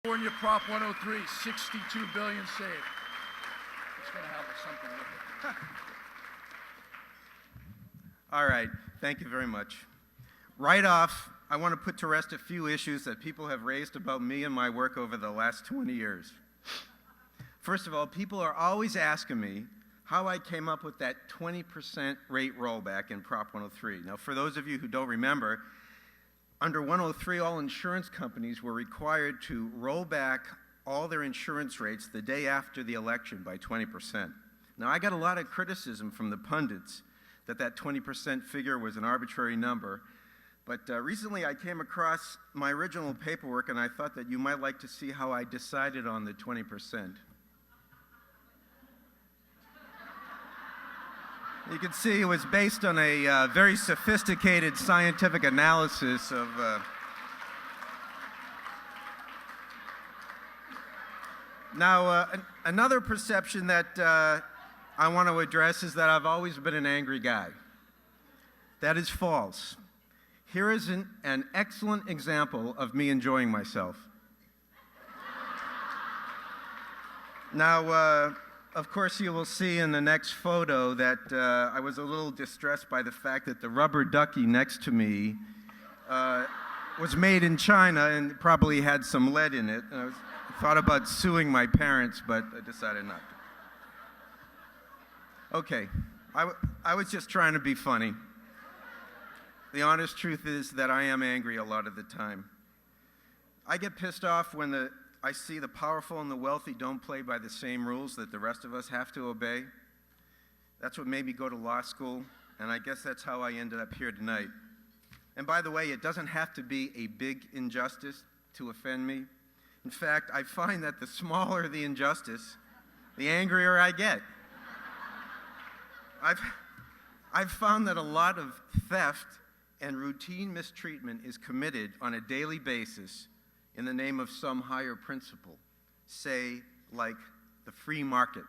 California Prop 103, 62 billion saved. It's going to have something with it. All right, thank you very much. Right off, I want to put to rest a few issues that people have raised about me and my work over the last 20 years. First of all, people are always asking me how I came up with that 20% rate rollback in Prop 103. Now, for those of you who don't remember, under 103, all insurance companies were required to roll back all their insurance rates the day after the election by 20%. Now, I got a lot of criticism from the pundits that 20% figure was an arbitrary number, but recently I came across my original paperwork and I thought that you might like to see how I decided on the 20%. You can see it was based on a very sophisticated scientific analysis of Now, another perception that I want to address is that I've always been an angry guy. That is false. Here is an excellent example of me enjoying myself. Now, of course, you will see in the next photo that I was a little distressed by the fact that the rubber ducky next to me was made in China and probably had some lead in it. And I thought about suing my parents, but I decided not to. Okay, I was just trying to be funny. The honest truth is that I am angry a lot of the time. I get pissed off when I see the powerful and the wealthy don't play by the same rules that the rest of us have to obey. That's what made me go to law school, and I guess that's how I ended up here tonight. And by the way, it doesn't have to be a big injustice to offend me. In fact, I find that the smaller the injustice, the angrier I get. I've found that a lot of theft and routine mistreatment is committed on a daily basis in the name of some higher principle, say, like the free market.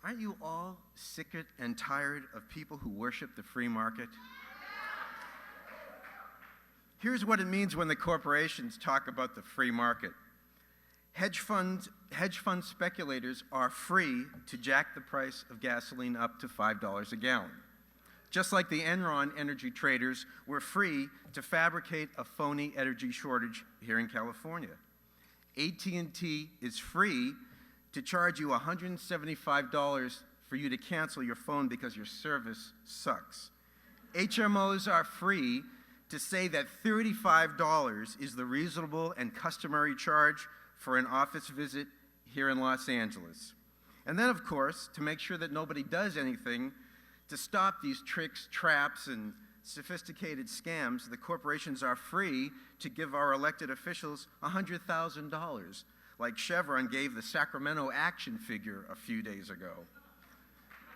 Aren't you all sick and tired of people who worship the free market? Here's what it means when the corporations talk about the free market. Hedge fund speculators are free to jack the price of gasoline up to $5 a gallon. Just like the Enron energy traders were free to fabricate a phony energy shortage here in California. AT&T is free to charge you $175 for you to cancel your phone because your service sucks. HMOs are free to say that $35 is the reasonable and customary charge for an office visit here in Los Angeles. And then, of course, to make sure that nobody does anything to stop these tricks, traps, and sophisticated scams, the corporations are free to give our elected officials $100,000, like Chevron gave the Sacramento action figure a few days ago.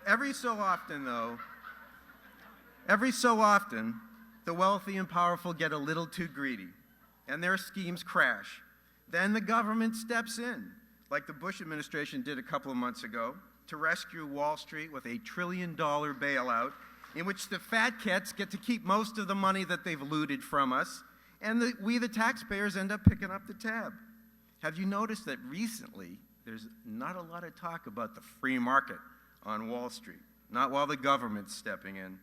Every so often, the wealthy and powerful get a little too greedy, and their schemes crash. Then the government steps in, like the Bush administration did a couple of months ago, to rescue Wall Street with $1 trillion bailout in which the fat cats get to keep most of the money that they've looted from us, and we, the taxpayers, end up picking up the tab. Have you noticed that recently there's not a lot of talk about the free market on Wall Street, not while the government's stepping in?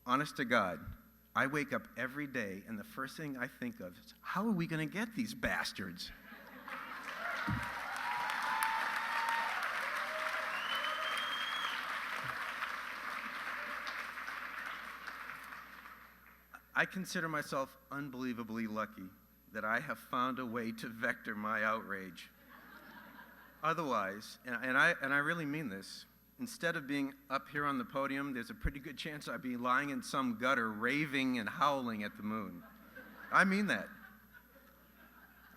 Honest to God, I wake up every day and the first thing I think of is, how are we going to get these bastards? I consider myself unbelievably lucky that I have found a way to vector my outrage. Otherwise, and I really mean this, instead of being up here on the podium, there's a pretty good chance I'd be lying in some gutter raving and howling at the moon. I mean that.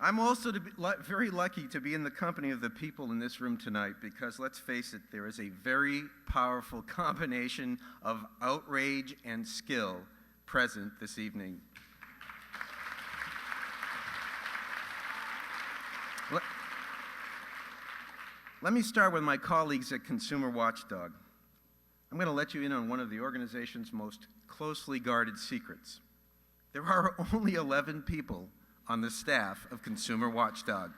I'm also very lucky to be in the company of the people in this room tonight because, let's face it, there is a very powerful combination of outrage and skill present this evening. Let me start with my colleagues at Consumer Watchdog. I'm going to let you in on one of the organization's most closely guarded secrets. There are only 11 people on the staff of Consumer Watchdog.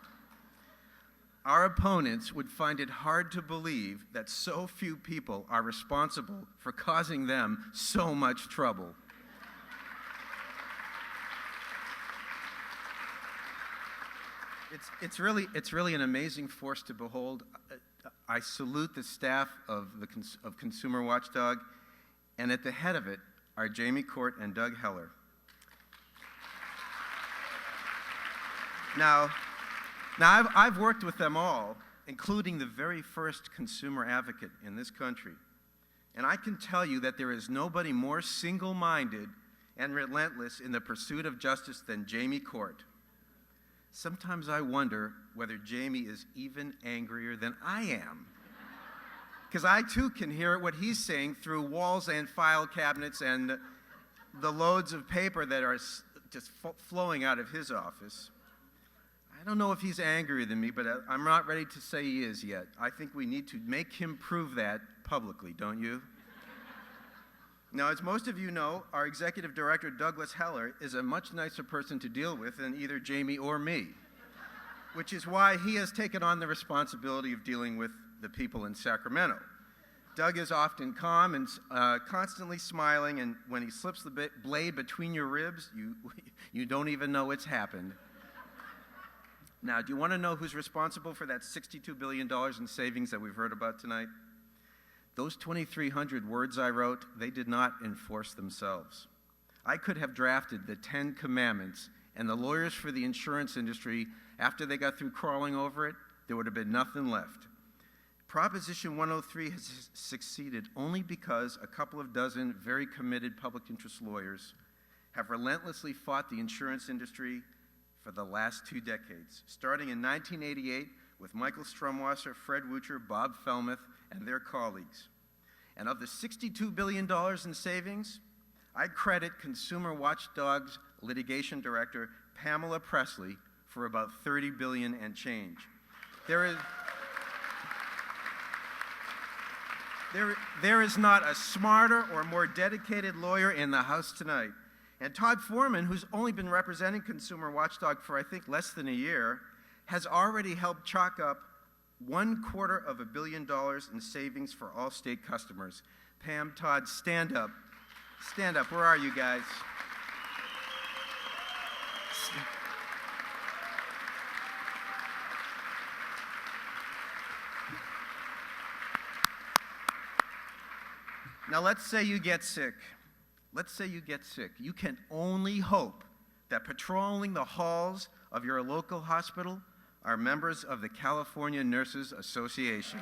Our opponents would find it hard to believe that so few people are responsible for causing them so much trouble. It's really an amazing force to behold. I salute the staff of Consumer Watchdog, and at the head of it are Jamie Court and Doug Heller. Now I've worked with them all, including the very first consumer advocate in this country, and I can tell you that there is nobody more single-minded and relentless in the pursuit of justice than Jamie Court. Sometimes I wonder whether Jamie is even angrier than I am, because I too can hear what he's saying through walls and file cabinets and the loads of paper that are just flowing out of his office. I don't know if he's angrier than me, but I'm not ready to say he is yet. I think we need to make him prove that publicly, don't you? Now, as most of you know, our executive director, Douglas Heller, is a much nicer person to deal with than either Jamie or me, which is why he has taken on the responsibility of dealing with the people in Sacramento. Doug is often calm and constantly smiling, and when he slips the blade between your ribs, you don't even know it's happened. Now, do you want to know who's responsible for that $62 billion in savings that we've heard about tonight? Those 2,300 words I wrote, they did not enforce themselves. I could have drafted the 10 Commandments, and the lawyers for the insurance industry, after they got through crawling over it, there would have been nothing left. Proposition 103 has succeeded only because a couple of dozen very committed public interest lawyers have relentlessly fought the insurance industry for the last 2 decades, starting in 1988 with Michael Strumwasser, Fred Wucher, Bob Felmuth, and their colleagues. And of the $62 billion in savings, I credit Consumer Watchdog's litigation director, Pamela Presley, for about $30 billion and change. There is not a smarter or more dedicated lawyer in the House tonight. And Todd Foreman, who's only been representing Consumer Watchdog for, I think, less than a year, has already helped chalk up $250 million in savings for all state customers. Pam, Todd, stand up. Stand up. Where are you guys? Now, let's say you get sick. Let's say you get sick. You can only hope that patrolling the halls of your local hospital are members of the California Nurses Association.